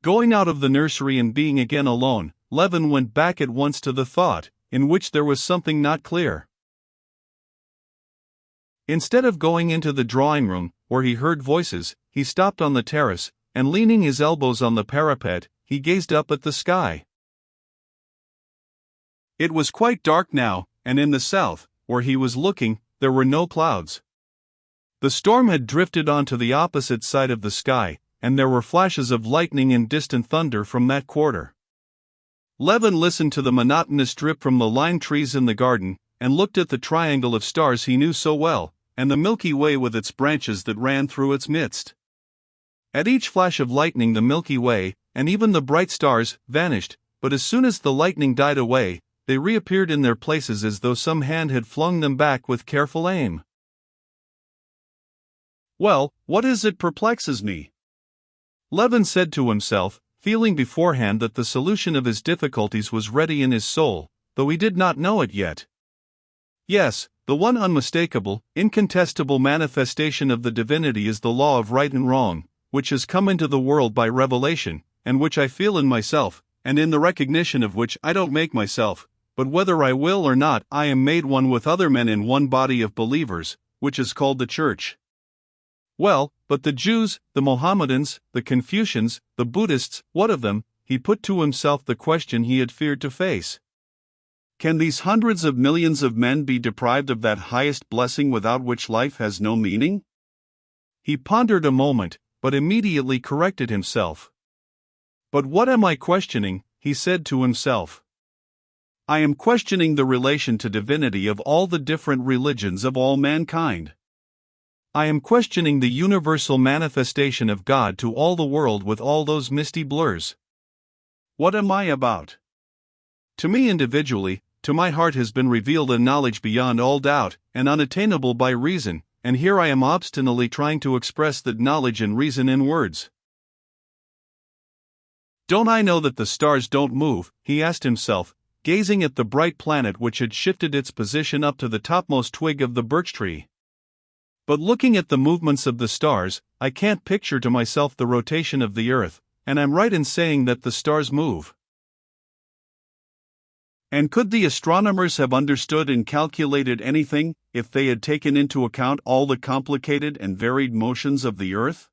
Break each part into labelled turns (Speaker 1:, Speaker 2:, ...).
Speaker 1: Going out of the nursery and being again alone, Levin went back at once to the thought, in which there was something not clear. Instead of going into the drawing room, where he heard voices, he stopped on the terrace, and leaning his elbows on the parapet, he gazed up at the sky. It was quite dark now, and in the south, where he was looking, there were no clouds. The storm had drifted onto the opposite side of the sky, and there were flashes of lightning and distant thunder from that quarter. Levin listened to the monotonous drip from the lime trees in the garden, and looked at the triangle of stars he knew so well, and the Milky Way with its branches that ran through its midst. At each flash of lightning the Milky Way, and even the bright stars, vanished, but as soon as the lightning died away, they reappeared in their places as though some hand had flung them back with careful aim. "Well, what is it perplexes me?" Levin said to himself, feeling beforehand that the solution of his difficulties was ready in his soul, though he did not know it yet. Yes, the one unmistakable, incontestable manifestation of the divinity is the law of right and wrong, which has come into the world by revelation, and which I feel in myself, and in the recognition of which I don't make myself, but whether I will or not I am made one with other men in one body of believers, which is called the Church. Well, but the Jews, the Mohammedans, the Confucians, the Buddhists, what of them? He put to himself the question he had feared to face. Can these hundreds of millions of men be deprived of that highest blessing without which life has no meaning? He pondered a moment, but immediately corrected himself. But what am I questioning? He said to himself. I am questioning the relation to divinity of all the different religions of all mankind. I am questioning the universal manifestation of God to all the world with all those misty blurs. What am I about? To me individually, to my heart has been revealed a knowledge beyond all doubt, and unattainable by reason, and here I am obstinately trying to express that knowledge and reason in words. Don't I know that the stars don't move? He asked himself, gazing at the bright planet which had shifted its position up to the topmost twig of the birch tree. But looking at the movements of the stars, I can't picture to myself the rotation of the earth, and I'm right in saying that the stars move. And could the astronomers have understood and calculated anything, if they had taken into account all the complicated and varied motions of the earth?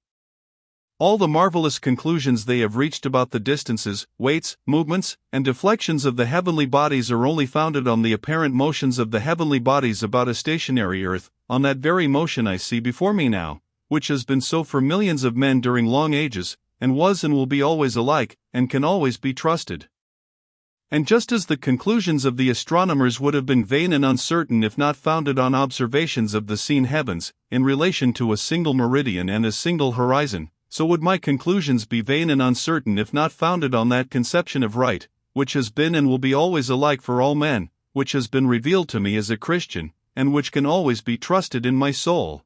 Speaker 1: All the marvelous conclusions they have reached about the distances, weights, movements, and deflections of the heavenly bodies are only founded on the apparent motions of the heavenly bodies about a stationary earth, on that very motion I see before me now, which has been so for millions of men during long ages, and was and will be always alike, and can always be trusted. And just as the conclusions of the astronomers would have been vain and uncertain if not founded on observations of the seen heavens, in relation to a single meridian and a single horizon, so would my conclusions be vain and uncertain if not founded on that conception of right, which has been and will be always alike for all men, which has been revealed to me as a Christian, and which can always be trusted in my soul.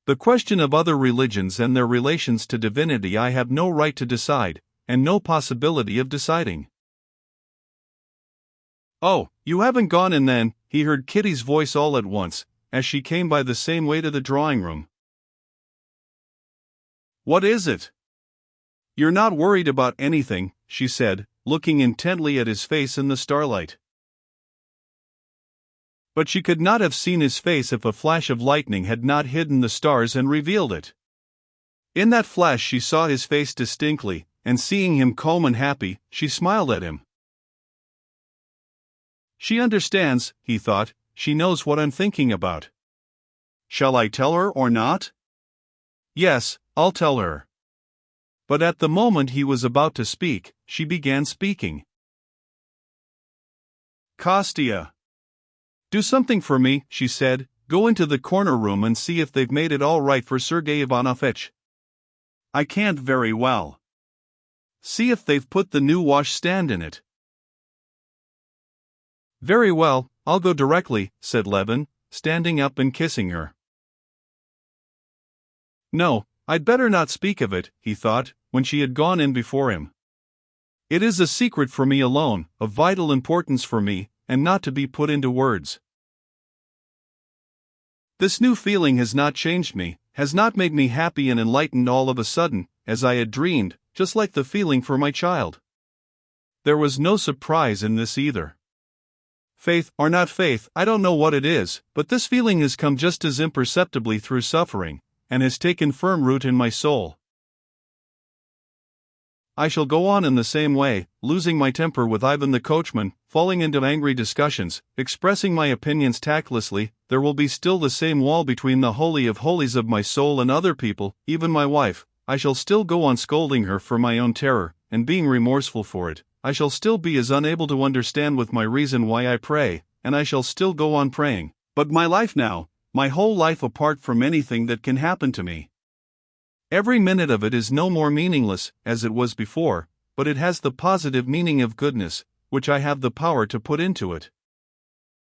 Speaker 1: The question of other religions and their relations to divinity I have no right to decide, and no possibility of deciding. Oh, you haven't gone in then, he heard Kitty's voice all at once, as she came by the same way to the drawing room. What is it? You're not worried about anything, she said, looking intently at his face in the starlight. But she could not have seen his face if a flash of lightning had not hidden the stars and revealed it. In that flash she saw his face distinctly, and seeing him calm and happy, she smiled at him. She understands, he thought, she knows what I'm thinking about. Shall I tell her or not? Yes, I'll tell her. But at the moment he was about to speak, she began speaking. Kostya. Do something for me, she said. Go into the corner room and see if they've made it all right for Sergei Ivanovich. I can't very well. See if they've put the new washstand in it. Very well, I'll go directly, said Levin, standing up and kissing her. No, I'd better not speak of it, he thought, when she had gone in before him. It is a secret for me alone, of vital importance for me, and not to be put into words. This new feeling has not changed me, has not made me happy and enlightened all of a sudden, as I had dreamed, just like the feeling for my child. There was no surprise in this either. Faith or not faith, I don't know what it is, but this feeling has come just as imperceptibly through suffering, and has taken firm root in my soul. I shall go on in the same way, losing my temper with Ivan the coachman, falling into angry discussions, expressing my opinions tactlessly. There will be still the same wall between the holy of holies of my soul and other people, even my wife. I shall still go on scolding her for my own terror, and being remorseful for it. I shall still be as unable to understand with my reason why I pray, and I shall still go on praying. But my life now, my whole life apart from anything that can happen to me, every minute of it is no more meaningless, as it was before, but it has the positive meaning of goodness, which I have the power to put into it.